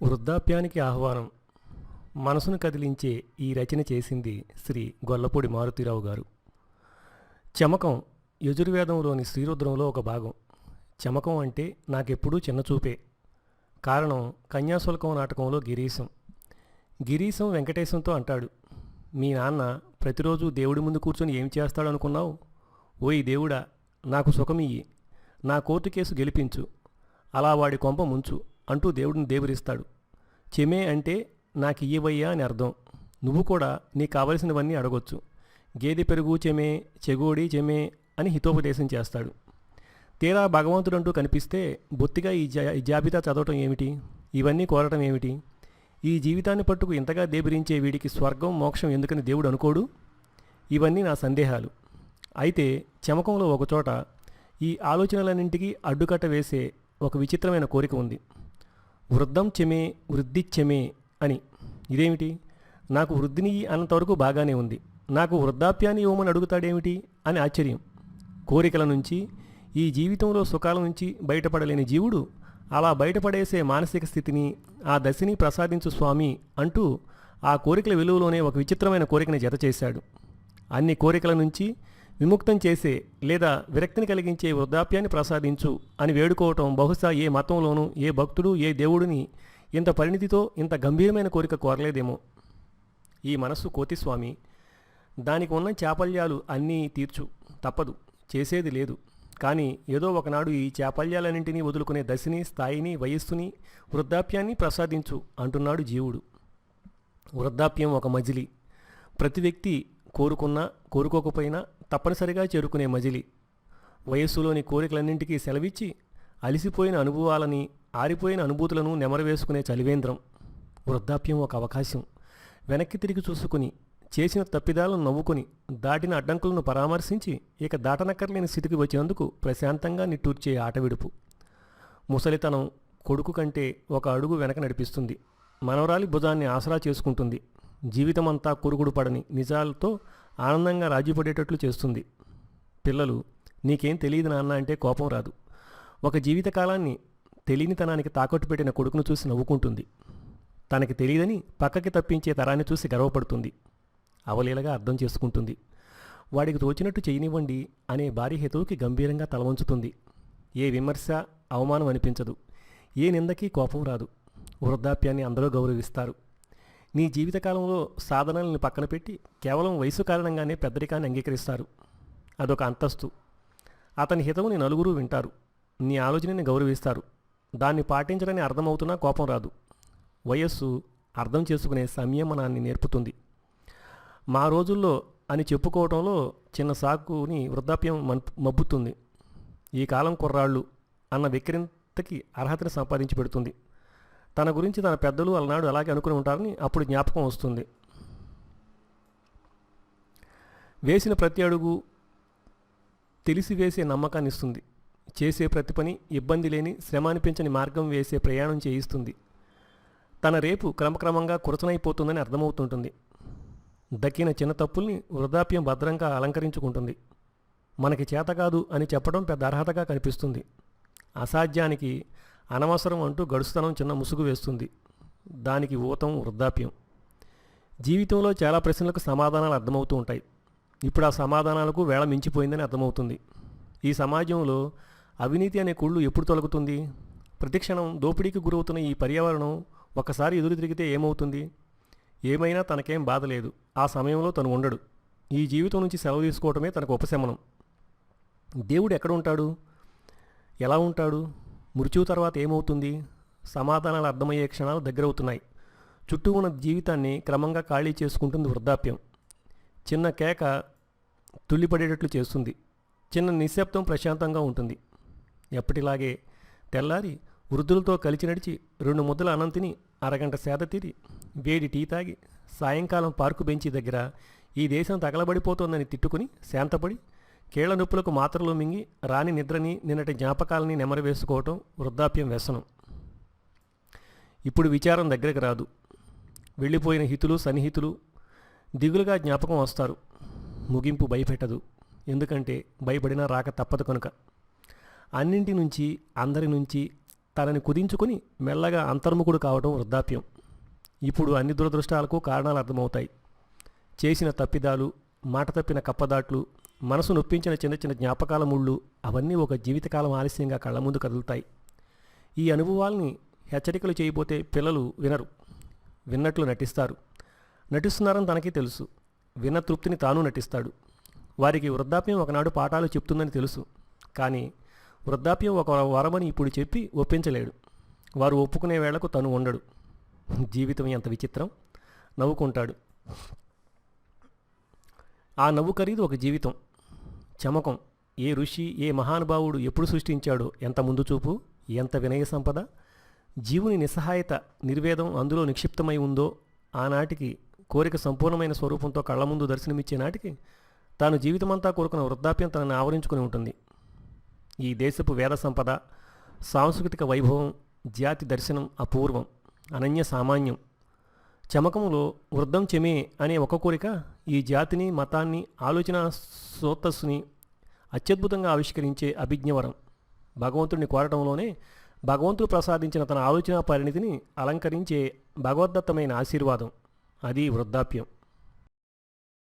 వృద్ధాప్యానికి ఆహ్వానం. మనసును కదిలించే ఈ రచన చేసింది శ్రీ గొల్లపూడి మారుతీరావు గారు. చమకం యజుర్వేదంలోని శ్రీరుద్రంలో ఒక భాగం. చమకం అంటే నాకెప్పుడూ చిన్నచూపే. కారణం కన్యాశుల్కం నాటకంలో గిరీశం వెంకటేశంతో అంటాడు, మీ నాన్న ప్రతిరోజు దేవుడి ముందు కూర్చొని ఏం చేస్తాడు అనుకున్నావు? ఓయ్ దేవుడా, నాకు సుఖమియ్యి, నా కోర్టు కేసు గెలిపించు, అలా వాడి కొంప ముంచు అంటూ దేవుడిని దేవురిస్తాడు. చెమే అంటే నాకియ్యవయ్యా అని అర్థం. నువ్వు కూడా నీకు కావలసినవన్నీ అడగొచ్చు. గేదె పెరుగు చెమే, చెగోడి చెమే అని హితోపదేశం చేస్తాడు. తీరా భగవంతుడంటూ కనిపిస్తే బొత్తిగా ఈ జాబితా చదవటం ఏమిటి, ఇవన్నీ కోరటం ఏమిటి? ఈ జీవితాన్ని పట్టుకు ఇంతగా దేబిరించే వీడికి స్వర్గం మోక్షం ఎందుకని దేవుడు అనుకోడు? ఇవన్నీ నా సందేహాలు. అయితే చమకంలో ఒకచోట ఈ ఆలోచనలన్నింటికీ అడ్డుకట్ట వేసే ఒక విచిత్రమైన కోరిక ఉంది. వృద్ధం చెమే వృద్ధిచ్చెమే అని. ఇదేమిటి? నాకు వృద్ధిని అన్నంతవరకు బాగానే ఉంది, నాకు వృద్ధాప్యాన్ని ఇవ్వమని అడుగుతాడేమిటి అని ఆశ్చర్యం. కోరికల నుంచి, ఈ జీవితంలో సుఖాల నుంచి బయటపడలేని జీవుడు అలా బయటపడేసే మానసిక స్థితిని, ఆ దశని ప్రసాదించు స్వామి అంటూ ఆ కోరికల విలువలోనే ఒక విచిత్రమైన కోరికని జతచేశాడు. అన్ని కోరికల నుంచి విముక్తం చేసే లేదా విరక్తిని కలిగించే వృద్ధాప్యాన్ని ప్రసాదించు అని వేడుకోవటం బహుశా ఏ మతంలోనూ ఏ భక్తుడు ఏ దేవుడిని ఇంత పరిణితితో ఇంత గంభీరమైన కోరిక కోరలేదేమో. ఈ మనస్సు కోతిస్వామి, దానికి ఉన్న చాపల్యాలు అన్నీ తీర్చు, తప్పదు, చేసేది లేదు. కానీ ఏదో ఒకనాడు ఈ చాపల్యాలన్నింటినీ వదులుకునే దశని, స్థాయిని, వయస్సుని, వృద్ధాప్యాన్ని ప్రసాదించు అంటున్నాడు జీవుడు. వృద్ధాప్యం ఒక మజిలీ. ప్రతి వ్యక్తి కోరుకున్నా కోరుకోకపోయినా తప్పనిసరిగా చేరుకునే మజిలీ. వయస్సులోని కోరికలన్నింటికీ సెలవిచ్చి అలిసిపోయిన అనుభవాలని, ఆరిపోయిన అనుభూతులను నెమరవేసుకునే చలివేంద్రం. వృద్ధాప్యం ఒక అవకాశం. వెనక్కి తిరిగి చూసుకుని, చేసిన తప్పిదాలను నవ్వుకొని, దాటిన అడ్డంకులను పరామర్శించి ఇక దాటనక్కర్లేని స్థితికి వచ్చినందుకు ప్రశాంతంగా నిట్టూర్చే ఆటవిడుపు. ముసలితనం కొడుకు కంటే ఒక అడుగు వెనక నడిపిస్తుంది. మనవరాలి భుజాన్ని ఆసరా చేసుకుంటుంది. జీవితమంతా కురుగుడు పడని నిజాలతో ఆనందంగా రాజీపడేటట్లు చేస్తుంది. పిల్లలు నీకేం తెలియదు నాన్న అంటే కోపం రాదు. ఒక జీవితకాలాన్ని తెలియనితనానికి తాకట్టు పెట్టిన కొడుకును చూసి నవ్వుకుంటుంది. తనకి తెలియదని పక్కకి తప్పించే తరాన్ని చూసి గర్వపడుతుంది. అవలీలగా అర్థం చేసుకుంటుంది. వాడికి తోచినట్టు చేయనివ్వండి అనే భార్య హితవుకి గంభీరంగా తలవంచుతుంది. ఏ విమర్శ, అవమానం అనిపించదు. ఏ నిందకి కోపం రాదు. వృద్ధాప్యాన్ని అందరూ గౌరవిస్తారు. నీ జీవితకాలంలో సాధనల్ని పక్కన పెట్టి కేవలం వయసు కారణంగానే పెద్దరికాన్ని అంగీకరిస్తారు. అదొక అంతస్తు. అతని హితవుని నలుగురు వింటారు. నీ ఆలోచనని గౌరవిస్తారు. దాన్ని పాటించడని అర్థమవుతున్నా కోపం రాదు. వయస్సు అర్థం చేసుకునే సంయమనాన్ని నేర్పుతుంది. మా రోజుల్లో అని చెప్పుకోవడంలో చిన్న సాకుని వృద్ధాప్యం మబ్బుతుంది. ఈ కాలం కుర్రాళ్ళు అన్న విక్రింతకి అర్హతని సంపాదించి పెడుతుంది. తన గురించి తన పెద్దలు అలనాడు అలాగే అనుకుని ఉంటారని అప్పుడు జ్ఞాపకం వస్తుంది. వేసిన ప్రతి అడుగు తెలిసి వేసే నమ్మకాన్ని ఇస్తుంది. చేసే ప్రతి పని ఇబ్బంది లేని, శ్రమ అనిపించని మార్గం వేసే ప్రయాణం చేయిస్తుంది. తన రేపు క్రమక్రమంగా కురచనైపోతుందని అర్థమవుతుంటుంది. దక్కిన చిన్న తప్పుల్ని వృద్ధాప్యం భద్రంగా అలంకరించుకుంటుంది. మనకి చేత కాదు అని చెప్పడం పెద్ద అర్హతగా కనిపిస్తుంది. అసాధ్యానికి అనవసరం అంటూ గడుస్తుతనం చిన్న ముసుగు వేస్తుంది. దానికి ఊతం వృద్ధాప్యం. జీవితంలో చాలా ప్రశ్నలకు సమాధానాలు అర్థమవుతూ ఉంటాయి. ఇప్పుడు ఆ సమాధానాలకు వేళ మించిపోయిందని అర్థమవుతుంది. ఈ సమాజంలో అవినీతి అనే కుళ్ళు ఎప్పుడు తొలగుతుంది? ప్రతిక్షణం దోపిడీకి గురవుతున్న ఈ పర్యావరణం ఒక్కసారి ఎదురు తిరిగితే ఏమవుతుంది? ఏమైనా తనకేం బాధ లేదు. ఆ సమయంలో తను ఉండడు. ఈ జీవితం నుంచి సెలవు తీసుకోవటమే తనకు ఉపశమనం. దేవుడు ఎక్కడ ఉంటాడు? ఎలా ఉంటాడు? మృత్యువు తర్వాత ఏమవుతుంది? సమాధానాలు అర్థమయ్యే క్షణాలు దగ్గరవుతున్నాయి. చుట్టూ ఉన్న జీవితాన్ని క్రమంగా ఖాళీ చేసుకుంటుంది వృద్ధాప్యం. చిన్న కేక తుల్లిపడేటట్లు చేస్తుంది. చిన్న నిశ్శబ్దం ప్రశాంతంగా ఉంటుంది. ఎప్పటిలాగే తెల్లారి వృద్ధులతో కలిసి నడిచి 2 ముద్దల అన్నం తిని, అరగంట సేద తీరి, వేడి టీ తాగి, సాయంకాలం పార్కు బెంచి దగ్గర ఈ దేశం తగలబడిపోతోందని తిట్టుకుని శాంతపడి, కీళ్ల నొప్పులకు మాత్రలు మింగి రాని నిద్రని, నిన్నటి జ్ఞాపకాలని నెమరవేసుకోవటం వృద్ధాప్యం వ్యసనం. ఇప్పుడు విచారం దగ్గరకు రాదు. వెళ్ళిపోయిన హితులు, సన్నిహితులు దిగులుగా జ్ఞాపకం వస్తారు. ముగింపు భయపెట్టదు. ఎందుకంటే భయపడినా రాక తప్పదు కనుక. అన్నింటి నుంచి, అందరి నుంచి తనని కుదించుకుని మెల్లగా అంతర్ముఖుడు కావటం వృద్ధాప్యం. ఇప్పుడు అన్ని దురదృష్టాలకు కారణాలు అర్థమవుతాయి. చేసిన తప్పిదాలు, మాట తప్పిన కప్పదాట్లు, మనసు నొప్పించిన చిన్న చిన్న జ్ఞాపకాల ముళ్ళు అవన్నీ ఒక జీవితకాలం ఆలస్యంగా కళ్ళ ముందు కదులుతాయి. ఈ అనుభవాల్ని హెచ్చరికలు చేయబోతే పిల్లలు వినరు, విన్నట్లు నటిస్తారు. నటిస్తున్నారని తనకి తెలుసు. విన్న తృప్తిని తాను నటిస్తాడు. వారికి వృద్ధాప్యం ఒకనాడు పాఠాలు చెప్తుందని తెలుసు. కానీ వృద్ధాప్యం ఒక వరమని ఇప్పుడు చెప్పి ఒప్పించలేడు. వారు ఒప్పుకునే వేళకు తను ఉండడు. జీవితం ఎంత విచిత్రం. నవ్వుకుంటాడు. ఆ నవ్వు ఖరీదు ఒక జీవితం. చమకం ఏ ఋషి, ఏ మహానుభావుడు ఎప్పుడు సృష్టించాడో, ఎంత ముందు చూపు, ఎంత వినయ సంపద. జీవుని నిస్సహాయత, నిర్వేదం అందులో నిక్షిప్తమై ఉందో ఆనాటికి కోరిక సంపూర్ణమైన స్వరూపంతో కళ్ళ ముందు దర్శనమిచ్చే నాటికి తాను జీవితమంతా కోరుకున్న వృద్ధాప్యం తనని ఆవరించుకుని ఉంటుంది. ఈ దేశపు వేద సంపద, సాంస్కృతిక వైభవం, జాతి దర్శనం అపూర్వం, అనన్య సామాన్యం. చమకంలో వృద్ధం చెమే అనే ఒక కోరిక ఈ జాతిని, మతాన్ని, ఆలోచన సోత్తస్సుని అత్యద్భుతంగా ఆవిష్కరించే అభిజ్ఞవరం. భగవంతుడిని కోరటంలోనే భగవంతుడు ప్రసాదించిన తన ఆలోచన పరిణితిని అలంకరించే భగవద్దత్తమైన ఆశీర్వాదం. అది వృద్ధాప్యం.